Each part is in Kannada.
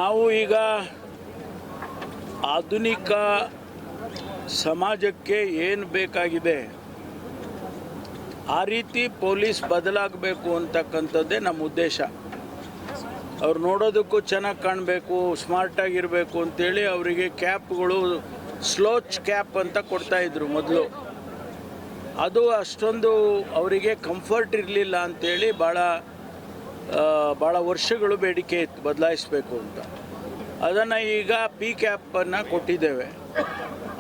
ನಾವು ಈಗ ಆಧುನಿಕ ಸಮಾಜಕ್ಕೆ ಏನು ಬೇಕಾಗಿದೆ ಆ ರೀತಿ ಪೊಲೀಸ್ ಬದಲಾಗಬೇಕು ಅಂತಕ್ಕಂಥದ್ದೇ ನಮ್ಮ ಉದ್ದೇಶ. ಅವ್ರು ನೋಡೋದಕ್ಕೂ ಚೆನ್ನಾಗಿ ಕಾಣಬೇಕು, ಸ್ಮಾರ್ಟಾಗಿರಬೇಕು ಅಂತೇಳಿ ಅವರಿಗೆ ಕ್ಯಾಪ್ಗಳು ಸ್ಲೋಚ್ ಕ್ಯಾಪ್ ಅಂತ ಕೊಡ್ತಾಯಿದ್ರು ಮೊದಲು. ಅದು ಅಷ್ಟೊಂದು ಅವರಿಗೆ ಕಂಫರ್ಟ್ ಇರಲಿಲ್ಲ ಅಂಥೇಳಿ ಭಾಳ ವರ್ಷಗಳು ಬೇಡಿಕೆ ಇತ್ತು ಬದಲಾಯಿಸಬೇಕು ಅಂತ. ಅದನ್ನು ಈಗ ಪಿ ಕ್ಯಾಪನ್ನು ಕೊಟ್ಟಿದ್ದೇವೆ.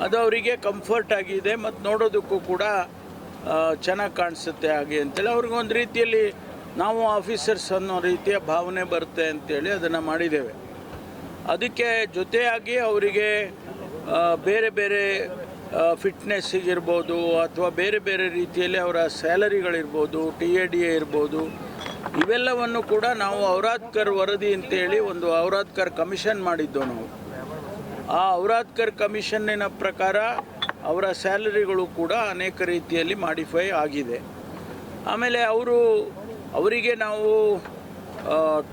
ಅದು ಅವರಿಗೆ ಕಂಫರ್ಟ್ ಆಗಿದೆ ಮತ್ತು ನೋಡೋದಕ್ಕೂ ಕೂಡ ಚೆನ್ನಾಗಿ ಕಾಣಿಸುತ್ತೆ ಹಾಗೆ ಅಂತೇಳಿ ಅವ್ರಿಗೊಂದು ರೀತಿಯಲ್ಲಿ ನಾವು ಆಫೀಸರ್ಸ್ ಅನ್ನೋ ರೀತಿಯ ಭಾವನೆ ಬರುತ್ತೆ ಅಂತೇಳಿ ಅದನ್ನು ಮಾಡಿದ್ದೇವೆ. ಅದಕ್ಕೆ ಜೊತೆಯಾಗಿ ಅವರಿಗೆ ಬೇರೆ ಬೇರೆ ಫಿಟ್ನೆಸ್ಸಿಗಿರ್ಬೋದು ಅಥವಾ ಬೇರೆ ಬೇರೆ ರೀತಿಯಲ್ಲಿ ಅವರ ಸ್ಯಾಲರಿಗಳಿರ್ಬೋದು, TADA ಇರ್ಬೋದು, ಇವೆಲ್ಲವನ್ನು ಕೂಡ ನಾವು ಔರಾದ್ಕರ್ ವರದಿ ಅಂತೇಳಿ ಒಂದು ಔರಾದ್ಕರ್ ಕಮಿಷನ್ ಮಾಡಿದ್ದು ನಾವು. ಆ ಔರಾದ್ಕರ್ ಕಮಿಷನ್ನಿನ ಪ್ರಕಾರ ಅವರ ಸ್ಯಾಲರಿಗಳು ಕೂಡ ಅನೇಕ ರೀತಿಯಲ್ಲಿ ಮಾಡಿಫೈ ಆಗಿದೆ. ಆಮೇಲೆ ಅವರಿಗೆ ನಾವು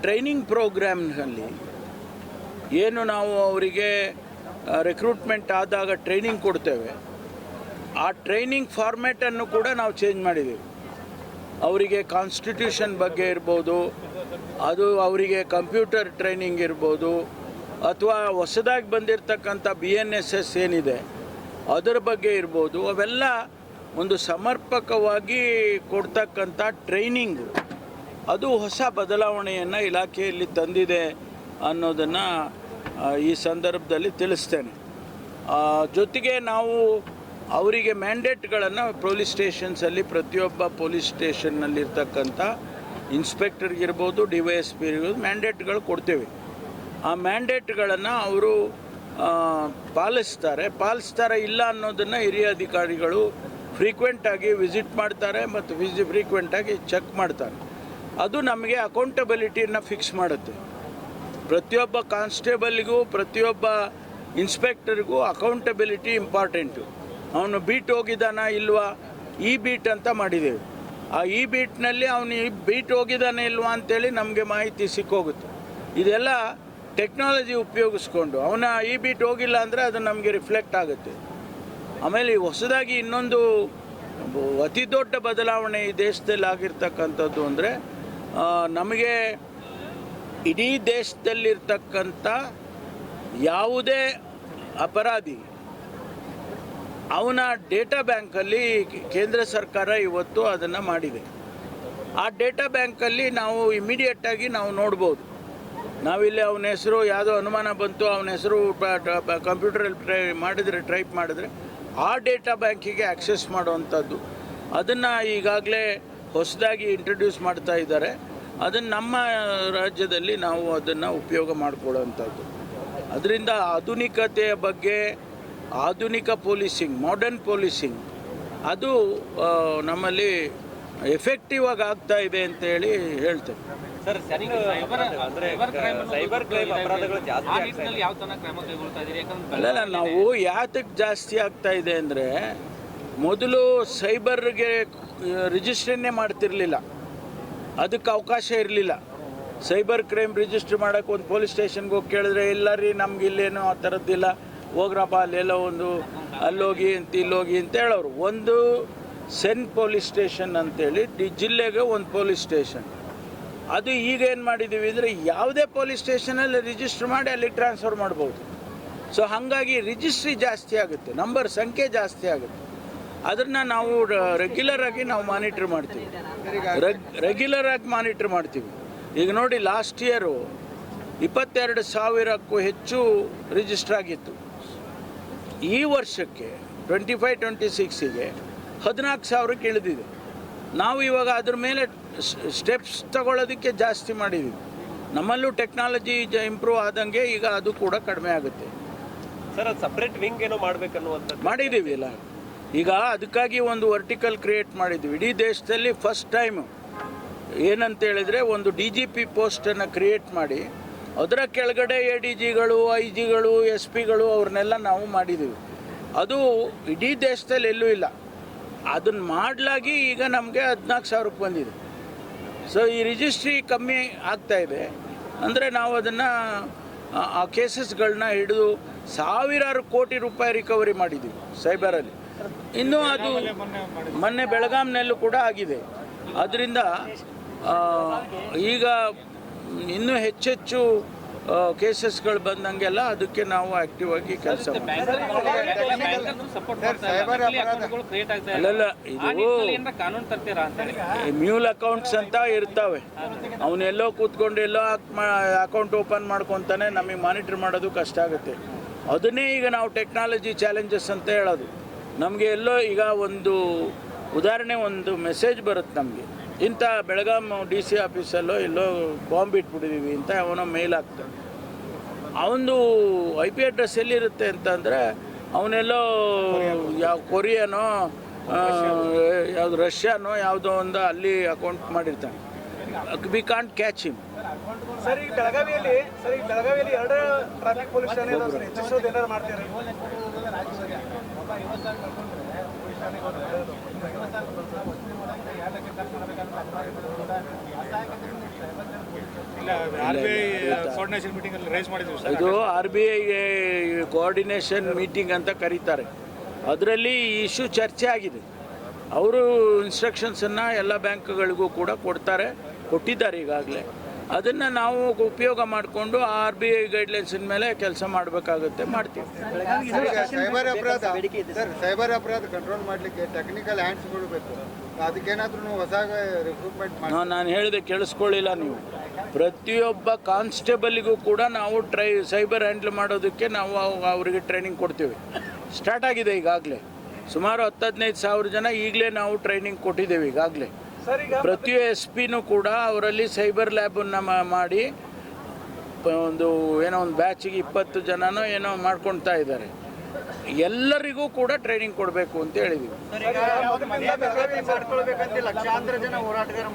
ಟ್ರೈನಿಂಗ್ ಪ್ರೋಗ್ರಾಮ್ನಲ್ಲಿ ಏನು ನಾವು ಅವರಿಗೆ ರಿಕ್ರೂಟ್ಮೆಂಟ್ ಆದಾಗ ಟ್ರೈನಿಂಗ್ ಕೊಡ್ತೇವೆ, ಆ ಟ್ರೈನಿಂಗ್ ಫಾರ್ಮ್ಯಾಟನ್ನು ಕೂಡ ನಾವು ಚೇಂಜ್ ಮಾಡಿದ್ದೀವಿ. ಅವರಿಗೆ ಕಾನ್ಸ್ಟಿಟ್ಯೂಷನ್ ಬಗ್ಗೆ ಇರ್ಬೋದು, ಅದು ಅವರಿಗೆ ಕಂಪ್ಯೂಟರ್ ಟ್ರೈನಿಂಗ್ ಇರ್ಬೋದು, ಅಥವಾ ಹೊಸದಾಗಿ ಬಂದಿರತಕ್ಕಂಥ BNSS ಏನಿದೆ ಅದರ ಬಗ್ಗೆ ಇರ್ಬೋದು, ಅವೆಲ್ಲ ಒಂದು ಸಮರ್ಪಕವಾಗಿ ಕೊಡ್ತಕ್ಕಂಥ ಟ್ರೈನಿಂಗು ಅದು ಹೊಸ ಬದಲಾವಣೆಯನ್ನು ಇಲಾಖೆಯಲ್ಲಿ ತಂದಿದೆ ಅನ್ನೋದನ್ನು ಈ ಸಂದರ್ಭದಲ್ಲಿ ತಿಳಿಸ್ತೇನೆ. ಜೊತೆಗೆ ನಾವು ಅವರಿಗೆ ಮ್ಯಾಂಡೇಟ್ಗಳನ್ನು ಪೊಲೀಸ್ ಸ್ಟೇಷನ್ಸಲ್ಲಿ ಪ್ರತಿಯೊಬ್ಬ ಪೊಲೀಸ್ ಸ್ಟೇಷನ್ನಲ್ಲಿರ್ತಕ್ಕಂಥ ಇನ್ಸ್ಪೆಕ್ಟರ್ಗಿರ್ಬೋದು, DYSP ಇರ್ಬೋದು ಮ್ಯಾಂಡೇಟ್ಗಳು ಕೊಡ್ತೇವೆ. ಆ ಮ್ಯಾಂಡೇಟ್ಗಳನ್ನು ಅವರು ಪಾಲಿಸ್ತಾರೆ ಇಲ್ಲ ಅನ್ನೋದನ್ನು ಹಿರಿಯ ಅಧಿಕಾರಿಗಳು ಫ್ರೀಕ್ವೆಂಟಾಗಿ ವಿಸಿಟ್ ಮಾಡ್ತಾರೆ ಮತ್ತು ಫ್ರೀಕ್ವೆಂಟಾಗಿ ಚೆಕ್ ಮಾಡ್ತಾರೆ. ಅದು ನಮಗೆ ಅಕೌಂಟಬಿಲಿಟಿಯನ್ನು ಫಿಕ್ಸ್ ಮಾಡುತ್ತೆ. ಪ್ರತಿಯೊಬ್ಬ ಕಾನ್ಸ್ಟೇಬಲ್ಗೂ ಪ್ರತಿಯೊಬ್ಬ ಇನ್ಸ್ಪೆಕ್ಟರ್ಗೂ ಅಕೌಂಟಬಿಲಿಟಿ ಇಂಪಾರ್ಟೆಂಟು. ಅವನು ಬೀಟ್ ಹೋಗಿದ್ದಾನ ಇಲ್ವಾ, ಈ ಬೀಟ್ ಅಂತ ಮಾಡಿದ್ದೇವೆ. ಆ ಈ ಬೀಟ್ನಲ್ಲಿ ಅವನು ಈ ಬೀಟ್ ಹೋಗಿದ್ದಾನೆ ಇಲ್ವಾ ಅಂತೇಳಿ ನಮಗೆ ಮಾಹಿತಿ ಸಿಕ್ಕೋಗುತ್ತೆ. ಇದೆಲ್ಲ ಟೆಕ್ನಾಲಜಿ ಉಪಯೋಗಿಸ್ಕೊಂಡು ಅವನ ಈ ಬೀಟ್ ಹೋಗಿಲ್ಲ ಅಂದರೆ ಅದು ನಮಗೆ ರಿಫ್ಲೆಕ್ಟ್ ಆಗುತ್ತೆ. ಆಮೇಲೆ ಹೊಸದಾಗಿ ಇನ್ನೊಂದು ಅತಿ ದೊಡ್ಡ ಬದಲಾವಣೆ ಈ ದೇಶದಲ್ಲಿ ಆಗಿರ್ತಕ್ಕಂಥದ್ದು ಅಂದರೆ ನಮಗೆ ಇಡೀ ದೇಶದಲ್ಲಿರ್ತಕ್ಕಂಥ ಯಾವುದೇ ಅಪರಾಧಿ ಅವನ ಡೇಟಾ ಬ್ಯಾಂಕಲ್ಲಿ ಕೇಂದ್ರ ಸರ್ಕಾರ ಇವತ್ತು ಅದನ್ನು ಮಾಡಿದೆ. ಆ ಡೇಟಾ ಬ್ಯಾಂಕಲ್ಲಿ ನಾವು ಇಮಿಡಿಯೇಟಾಗಿ ನಾವು ನೋಡ್ಬೋದು. ನಾವಿಲ್ಲಿ ಅವನ ಹೆಸರು ಯಾವುದೋ ಅನುಮಾನ ಬಂತು, ಅವನ ಹೆಸರು ಕಂಪ್ಯೂಟರಲ್ಲಿ ಟೈಪ್ ಮಾಡಿದ್ರೆ ಆ ಡೇಟಾ ಬ್ಯಾಂಕಿಗೆ ಆಕ್ಸೆಸ್ ಮಾಡುವಂಥದ್ದು ಅದನ್ನು ಈಗಾಗಲೇ ಹೊಸದಾಗಿ ಇಂಟ್ರಡ್ಯೂಸ್ ಮಾಡ್ತಾ ಇದ್ದಾರೆ. ಅದನ್ನು ನಮ್ಮ ರಾಜ್ಯದಲ್ಲಿ ನಾವು ಅದನ್ನು ಉಪಯೋಗ ಮಾಡಿಕೊಳ್ಳುವಂಥದ್ದು. ಅದರಿಂದ ಆಧುನಿಕತೆಯ ಬಗ್ಗೆ ಆಧುನಿಕ ಪೊಲೀಸಿಂಗ್, ಮಾಡರ್ನ್ ಪೊಲೀಸಿಂಗ್ ಅದು ನಮ್ಮಲ್ಲಿ ಎಫೆಕ್ಟಿವ್ ಆಗಿ ಆಗ್ತಾ ಇದೆ ಅಂತೇಳಿ ಹೇಳ್ತೇವೆ. ಸರ್, ಸೈಬರ್ ಕ್ರೈಮ್ ಅಪರಾಧಗಳು ಅಲ್ಲ, ನಾವು ಯಾತಕ್ಕೆ ಜಾಸ್ತಿ ಆಗ್ತಾ ಇದೆ ಅಂದರೆ ಮೊದಲು ಸೈಬರ್ಗೆ ರಿಜಿಸ್ಟ್ರೇನೇ ಮಾಡ್ತಿರಲಿಲ್ಲ, ಅದಕ್ಕೆ ಅವಕಾಶ ಇರಲಿಲ್ಲ. ಸೈಬರ್ ಕ್ರೈಮ್ ರಿಜಿಸ್ಟ್ರ್ ಮಾಡೋಕ್ಕೆ ಒಂದು ಪೊಲೀಸ್ ಸ್ಟೇಷನ್ಗೆ ಹೋಗಿ ಕೇಳಿದ್ರೆ ಇಲ್ಲ ರೀ ನಮ್ಗೆ ಇಲ್ಲೇನೋ ಆ ಥರದ್ದಿಲ್ಲ, ಹೋಗ್ರಪ್ಪ ಅಲ್ಲೆಲ್ಲ ಒಂದು ಅಲ್ಲೋಗಿ ಇಲ್ಲೋಗಿ ಅಂತ ಹೇಳೋರು. ಒಂದು ಸೆನ್ ಪೊಲೀಸ್ ಸ್ಟೇಷನ್ ಅಂತೇಳಿ ಜಿಲ್ಲೆಗೆ ಒಂದು ಪೊಲೀಸ್ ಸ್ಟೇಷನ್. ಅದು ಈಗ ಏನು ಮಾಡಿದ್ದೀವಿ ಅಂದರೆ ಯಾವುದೇ ಪೊಲೀಸ್ ಸ್ಟೇಷನಲ್ಲಿ ರಿಜಿಸ್ಟ್ರ್ ಮಾಡಿ ಅಲ್ಲಿಗೆ ಟ್ರಾನ್ಸ್ಫರ್ ಮಾಡ್ಬೋದು. ಸೊ ಹಾಗಾಗಿ ರಿಜಿಸ್ಟ್ರಿ ಜಾಸ್ತಿ ಆಗುತ್ತೆ, ನಂಬರ್ ಸಂಖ್ಯೆ ಜಾಸ್ತಿ ಆಗುತ್ತೆ. ಅದನ್ನು ನಾವು ರೆಗ್ಯುಲರಾಗಿ ನಾವು ಮಾನಿಟ್ರ್ ಮಾಡ್ತೀವಿ, ರೆಗ್ಯುಲರಾಗಿ ಮಾನಿಟ್ರ್ ಮಾಡ್ತೀವಿ. ಈಗ ನೋಡಿ, ಲಾಸ್ಟ್ ಇಯರು 22,000ಕ್ಕೂ ಹೆಚ್ಚು ರಿಜಿಸ್ಟರ್ ಆಗಿತ್ತು. ಈ ವರ್ಷಕ್ಕೆ 25-26ಗೆ 14,000ಕ್ಕೆ ಇಳಿದಿದೆ. ನಾವು ಇವಾಗ ಅದ್ರ ಮೇಲೆ ಸ್ಟೆಪ್ಸ್ ತಗೊಳ್ಳೋದಕ್ಕೆ ಜಾಸ್ತಿ ಮಾಡಿದ್ದೀವಿ. ನಮ್ಮಲ್ಲೂ ಟೆಕ್ನಾಲಜಿ ಇಂಪ್ರೂವ್ ಆದಂಗೆ ಈಗ ಅದು ಕೂಡ ಕಡಿಮೆ ಆಗುತ್ತೆ. ಸರ್, ಅದು ಸಪ್ರೇಟ್ ವಿಂಗ್ ಏನೋ ಮಾಡಬೇಕನ್ನುವಂಥದ್ದು ಮಾಡಿದ್ದೀವಿ ಅಲ್ಲ. ಈಗ ಅದಕ್ಕಾಗಿ ಒಂದು ವರ್ಟಿಕಲ್ ಕ್ರಿಯೇಟ್ ಮಾಡಿದ್ದೀವಿ. ಇಡೀ ದೇಶದಲ್ಲಿ ಫಸ್ಟ್ ಟೈಮ್ ಏನಂತ ಹೇಳಿದರೆ ಒಂದು DGP ಪೋಸ್ಟನ್ನು ಕ್ರಿಯೇಟ್ ಮಾಡಿ ಅದರ ಕೆಳಗಡೆ ADGಗಳು, IG ಗಳು, SP ಗಳು ಅವ್ರನ್ನೆಲ್ಲ ನಾವು ಮಾಡಿದ್ದೀವಿ. ಅದು ಇಡೀ ದೇಶದಲ್ಲಿ ಎಲ್ಲೂ ಇಲ್ಲ. ಅದನ್ನು ಮಾಡಲಾಗಿ ಈಗ ನಮಗೆ 14,000ಕ್ಕೆ ಬಂದಿದೆ. ಸೊ ಈ ರಿಜಿಸ್ಟ್ರಿ ಕಮ್ಮಿ ಆಗ್ತಾಯಿದೆ ಅಂದರೆ ನಾವು ಅದನ್ನು ಆ ಕೇಸಸ್ಗಳನ್ನ ಹಿಡಿದು ಸಾವಿರಾರು ಕೋಟಿ ರೂಪಾಯಿ ರಿಕವರಿ ಮಾಡಿದ್ದೀವಿ ಸೈಬರಲ್ಲಿ. ಇನ್ನೂ ಅದು ಮೊನ್ನೆ ಬೆಳಗಾಂನಲ್ಲೂ ಕೂಡ ಆಗಿದೆ. ಅದರಿಂದ ಈಗ ಇನ್ನೂ ಹೆಚ್ಚೆಚ್ಚು ಕೇಸಸ್ಗಳು ಬಂದಂಗೆಲ್ಲ ಅದಕ್ಕೆ ನಾವು ಆ್ಯಕ್ಟಿವ್ ಆಗಿ ಕೆಲಸ ಅಲ್ಲಲ್ಲ, ಇದು ಮ್ಯೂಲ್ ಅಕೌಂಟ್ಸ್ ಅಂತ ಇರ್ತವೆ. ಅವನ್ನೆಲ್ಲೋ ಕೂತ್ಕೊಂಡು ಎಲ್ಲೋ ಅಕೌಂಟ್ ಓಪನ್ ಮಾಡ್ಕೊತಾನೆ, ನಮಗೆ ಮಾನಿಟರ್ ಮಾಡೋದು ಕಷ್ಟ ಆಗುತ್ತೆ. ಅದನ್ನೇ ಈಗ ನಾವು ಟೆಕ್ನಾಲಜಿ ಚಾಲೆಂಜಸ್ ಅಂತ ಹೇಳೋದು. ನಮಗೆ ಎಲ್ಲೋ ಈಗ ಒಂದು ಉದಾಹರಣೆ, ಒಂದು ಮೆಸೇಜ್ ಬರುತ್ತೆ ನಮಗೆ, ಇಂಥ ಬೆಳಗಾಂ DC ಆಫೀಸಲ್ಲೋ ಎಲ್ಲೋ ಬಾಂಬ್ ಇಟ್ಬಿಟ್ಟಿದ್ದೀವಿ ಅಂತ ಅವನೋ ಮೇಲ್ ಆಗ್ತಾನೆ. ಅವನದು IP ಅಡ್ರೆಸ್ ಎಲ್ಲಿರುತ್ತೆ ಅಂತಂದರೆ ಅವನೆಲ್ಲೋ ಯಾವ ಕೊರಿಯನೋ ಯಾವುದು ರಷ್ಯಾನೋ ಯಾವುದೋ ಒಂದು ಅಲ್ಲಿ ಅಕೌಂಟ್ ಮಾಡಿರ್ತಾನೆ. We can't catch him. Sir ಈಗ ಬೆಳಗಾವಿಯಲ್ಲಿ 2 ಟ್ರಾಫಿಕ್ ಪೊಲೀಸ್ ಠಾಣೆ ಹೆಚ್ಚಿಸೋದು ಏನಾರು ಮಾಡ್ತೀರಿ? ಇದು RBI ಕೋಆರ್ಡಿನೇಷನ್ ಮೀಟಿಂಗ್ ಅಂತ ಕರೀತಾರೆ. ಅದರಲ್ಲಿ ಈ ಇಶ್ಯೂ ಚರ್ಚೆ ಆಗಿದೆ. ಅವರು ಇನ್ಸ್ಟ್ರಕ್ಷನ್ಸನ್ನು ಎಲ್ಲ ಬ್ಯಾಂಕ್ಗಳಿಗೂ ಕೂಡ ಕೊಟ್ಟಿದ್ದಾರೆ ಈಗಾಗಲೇ. ಅದನ್ನು ನಾವು ಉಪಯೋಗ ಮಾಡಿಕೊಂಡು RBI ಗೈಡ್ಲೈನ್ಸಿನ ಮೇಲೆ ಕೆಲಸ ಮಾಡಬೇಕಾಗುತ್ತೆ, ಮಾಡ್ತೀವಿ. ಸೈಬರ್ ಅಪರಾಧ ಕಂಟ್ರೋಲ್ ಮಾಡಲಿಕ್ಕೆ ಟೆಕ್ನಿಕಲ್ ಹ್ಯಾಂಡ್ಸ್ಗಳು ಬೇಕು. ಅದಕ್ಕೇನಾದ್ರೂ ಹೊಸ ರಿಕ್ರೂಟ್ಮೆಂಟ್ ನಾನು ಹೇಳಿದೆ, ಕೇಳಿಸ್ಕೊಳ್ಳಿಲ್ಲ ನೀವು. ಪ್ರತಿಯೊಬ್ಬ ಕಾನ್ಸ್ಟೇಬಲಿಗೂ ಕೂಡ ನಾವು ಸೈಬರ್ ಹ್ಯಾಂಡಲ್ ಮಾಡೋದಕ್ಕೆ ನಾವು ಅವರಿಗೆ ಟ್ರೈನಿಂಗ್ ಕೊಡ್ತೀವಿ. ಸ್ಟಾರ್ಟ್ ಆಗಿದೆ ಈಗಾಗಲೇ. ಸುಮಾರು 10-15 ಸಾವಿರ ಜನ ಈಗಲೇ ನಾವು ಟ್ರೈನಿಂಗ್ ಕೊಟ್ಟಿದ್ದೇವೆ ಈಗಾಗಲೇ. ಪ್ರತಿ SP ಕೂಡ ಅವರಲ್ಲಿ ಸೈಬರ್ ಲ್ಯಾಬನ್ನು ಮಾಡಿ ಒಂದು ಬ್ಯಾಚಿಗೆ 20 ಜನನೋ ಏನೋ ಮಾಡ್ಕೊಳ್ತಾ ಇದ್ದಾರೆ. ಎಲ್ಲರಿಗೂ ಕೂಡ ಟ್ರೈನಿಂಗ್ ಕೊಡಬೇಕು ಅಂತ ಹೇಳಿದ್ವಿ. ಲಕ್ಷಾಂತರ ಜನ ಹೋರಾಟಗಾರ